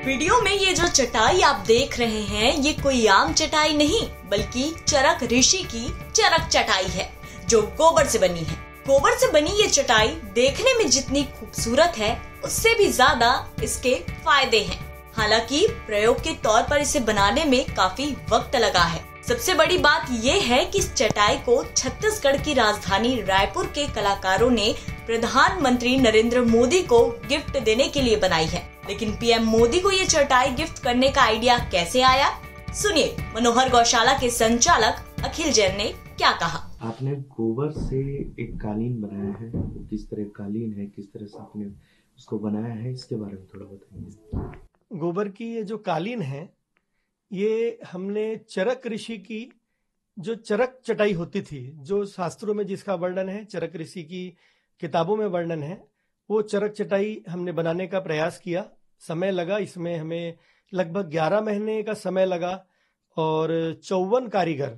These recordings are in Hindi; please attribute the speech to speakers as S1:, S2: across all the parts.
S1: वीडियो में ये जो चटाई आप देख रहे हैं ये कोई आम चटाई नहीं बल्कि चरक ऋषि की चरक चटाई है जो गोबर से बनी है। गोबर से बनी ये चटाई देखने में जितनी खूबसूरत है उससे भी ज्यादा इसके फायदे हैं। हालांकि प्रयोग के तौर पर इसे बनाने में काफी वक्त लगा है। सबसे बड़ी बात ये है कि इस चटाई को छत्तीसगढ़ की राजधानी रायपुर के कलाकारों ने प्रधानमंत्री नरेंद्र मोदी को गिफ्ट देने के लिए बनाई है। लेकिन पीएम मोदी को ये चटाई गिफ्ट करने का आइडिया कैसे आया, सुनिए मनोहर गौशाला के संचालक अखिल जैन ने क्या कहा।
S2: आपने गोबर से एक कालीन बनाया है, किस तरह कालीन है, किस तरह से आपने उसको बनाया है, इसके बारे में थोड़ा बताइए।
S3: गोबर की ये जो कालीन है ये हमने चरक ऋषि की जो चरक चटाई होती थी, जो शास्त्रों में जिसका वर्णन है, चरक ऋषि की किताबों में वर्णन है, वो चरक चटाई हमने बनाने का प्रयास किया। समय लगा, इसमें हमें लगभग 11 महीने का समय लगा और 54 कारीगर,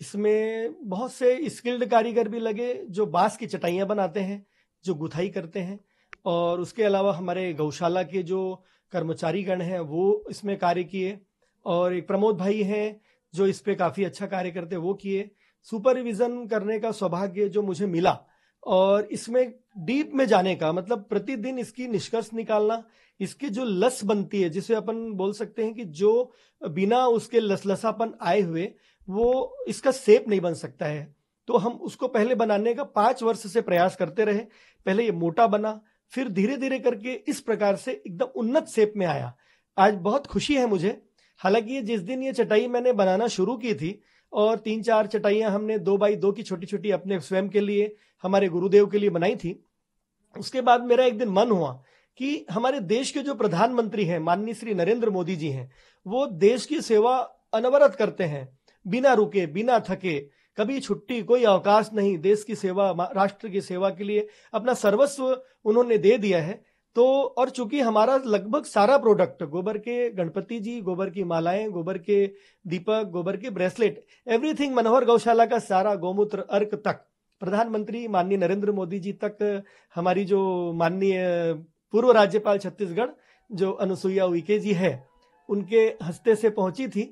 S3: इसमें बहुत से स्किल्ड कारीगर भी लगे जो बांस की चटाइयाँ बनाते हैं, जो गुथाई करते हैं। और उसके अलावा हमारे गौशाला के जो कर्मचारी गण हैं वो इसमें कार्य किए और एक प्रमोद भाई हैं जो इस पे काफ़ी अच्छा कार्य करते, वो किए। सुपरविजन करने का सौभाग्य जो मुझे मिला और इसमें डीप में जाने का, मतलब प्रतिदिन इसकी निष्कर्ष निकालना, इसकी जो लस बनती है जिसे अपन बोल सकते हैं कि जो बिना उसके लसलसापन आए हुए वो इसका शेप नहीं बन सकता है, तो हम उसको पहले बनाने का 5 वर्ष से प्रयास करते रहे। पहले ये मोटा बना, फिर धीरे धीरे करके इस प्रकार से एकदम उन्नत शेप में आया। आज बहुत खुशी है मुझे। हालांकि ये जिस दिन ये चटाई मैंने बनाना शुरू की थी और 3-4 चटाइयाँ हमने 2x2 की छोटी छोटी अपने स्वयं के लिए, हमारे गुरुदेव के लिए बनाई थी, उसके बाद मेरा एक दिन मन हुआ कि हमारे देश के जो प्रधानमंत्री हैं माननीय श्री नरेंद्र मोदी जी हैं, वो देश की सेवा अनवरत करते हैं, बिना रुके बिना थके, कभी छुट्टी, कोई अवकाश नहीं, देश की सेवा, राष्ट्र की सेवा के लिए अपना सर्वस्व उन्होंने दे दिया है। तो और चूंकि हमारा लगभग सारा प्रोडक्ट, गोबर के गणपति जी, गोबर की मालाएं, गोबर के दीपक, गोबर के ब्रेसलेट, एवरीथिंग मनोहर गौशाला का सारा, गोमूत्र अर्क तक, प्रधानमंत्री माननीय नरेंद्र मोदी जी तक, हमारी जो माननीय पूर्व राज्यपाल छत्तीसगढ़ जो अनुसुईया उइके जी है उनके हस्ते से पहुंची थी।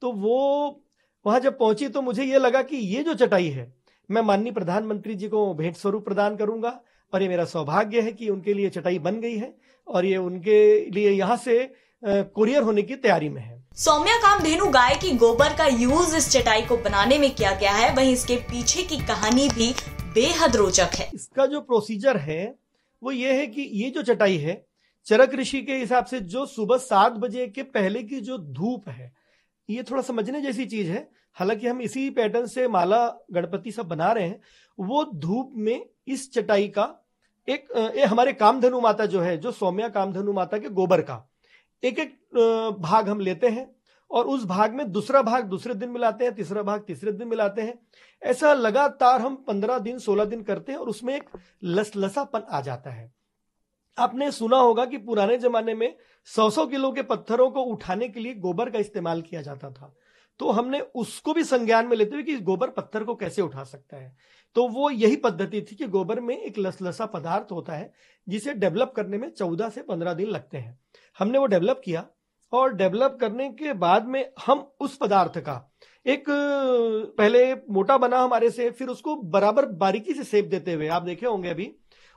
S3: तो वो वहां जब पहुंची तो मुझे ये लगा कि ये जो चटाई है मैं माननीय प्रधानमंत्री जी को भेंट स्वरूप प्रदान करूंगा और ये मेरा सौभाग्य है कि उनके लिए चटाई बन गई है और ये उनके लिए यहाँ से कुरियर होने की तैयारी में है।
S1: सौम्या कामधेनु गाय की गोबर का यूज इस चटाई को बनाने में किया गया है, वहीं इसके पीछे की कहानी भी बेहद रोचक है।
S3: इसका जो प्रोसीजर है वो ये है कि ये जो चटाई है चरक ऋषि के हिसाब से जो सुबह 7 बजे के पहले की जो धूप है, ये थोड़ा समझने जैसी चीज है। हालांकि हम इसी पैटर्न से माला गणपति सब बना रहे हैं। वो धूप में इस चटाई का ये हमारे कामधेनु माता जो है, जो सौम्या कामधेनु माता के गोबर का एक एक भाग हम लेते हैं और उस भाग में दूसरा भाग दूसरे दिन मिलाते हैं, तीसरा भाग तीसरे दिन मिलाते हैं। ऐसा लगातार हम 15 दिन 16 दिन करते हैं और उसमें एक लसलसापन आ जाता है। आपने सुना होगा कि पुराने जमाने में 100-100 किलो के पत्थरों को उठाने के लिए गोबर का इस्तेमाल किया जाता था। तो हमने उसको भी संज्ञान में लेते हुए कि गोबर पत्थर को कैसे उठा सकता है, तो वो यही पद्धति थी कि गोबर में एक लसलसा पदार्थ होता है जिसे डेवलप करने में 14 से 15 दिन लगते हैं। हमने वो डेवलप किया और डेवलप करने के बाद में हम उस पदार्थ का एक पहले मोटा बना हमारे से, फिर उसको बराबर बारीकी से शेप देते हुए, आप देखे होंगे अभी,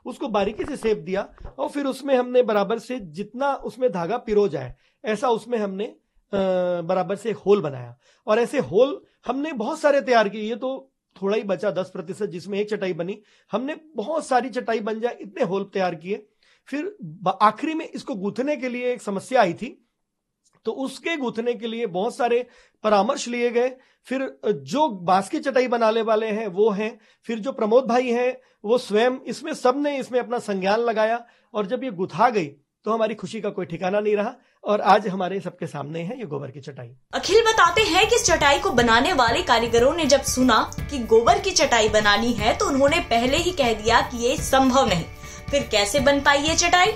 S3: उसको बारीकी से शेप दिया और फिर उसमें हमने बराबर से जितना उसमें धागा पिरो जाए ऐसा उसमें हमने बराबर से होल बनाया। और ऐसे होल हमने बहुत सारे तैयार किए। ये तो थोड़ा ही बचा 10% जिसमें एक चटाई बनी, हमने बहुत सारी चटाई बन जाए इतने होल तैयार किए। फिर आखिरी में इसको गूंथने के लिए एक समस्या आई थी, तो उसके गूंथने के लिए बहुत सारे परामर्श लिए गए। फिर जो बांस की चटाई बनाने वाले हैं वो हैं, फिर जो प्रमोद भाई हैं वो स्वयं, इसमें सबने इसमें अपना संज्ञान लगाया और जब ये गुथा गई तो हमारी खुशी का कोई ठिकाना नहीं रहा और आज हमारे सबके सामने है ये गोबर की चटाई।
S1: अखिल बताते हैं कि इस चटाई को बनाने वाले कारीगरों ने जब सुना कि गोबर की चटाई बनानी है तो उन्होंने पहले ही कह दिया कि ये संभव नहीं। फिर कैसे बन पाई ये चटाई,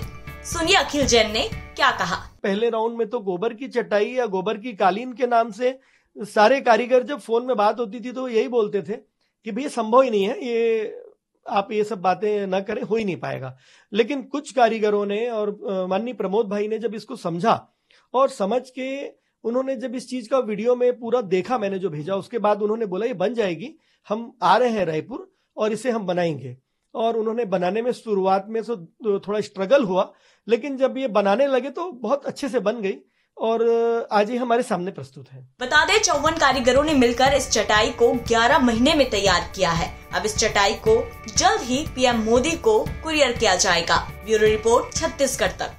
S1: सुनिए अखिल जैन ने क्या कहा।
S3: पहले राउंड में तो गोबर की चटाई या गोबर की कालीन के नाम से सारे कारीगर, जब फोन में बात होती थी तो यही बोलते थे कि भैया संभव ही नहीं है, ये आप ये सब बातें न करें, हो ही नहीं पाएगा। लेकिन कुछ कारीगरों ने और माननीय प्रमोद भाई ने जब इसको समझा और समझ के उन्होंने जब इस चीज का वीडियो में पूरा देखा, मैंने जो भेजा, उसके बाद उन्होंने बोला ये बन जाएगी, हम आ रहे हैं रायपुर और इसे हम बनाएंगे। और उन्होंने बनाने में शुरुआत में तो थोड़ा स्ट्रगल हुआ, लेकिन जब ये बनाने लगे तो बहुत अच्छे से बन गई और आज ही हमारे सामने प्रस्तुत है।
S1: बता दें 54 कारीगरों ने मिलकर इस चटाई को 11 महीने में तैयार किया है। अब इस चटाई को जल्द ही पीएम मोदी को कुरियर किया जाएगा। ब्यूरो रिपोर्ट, छत्तीसगढ़ तक।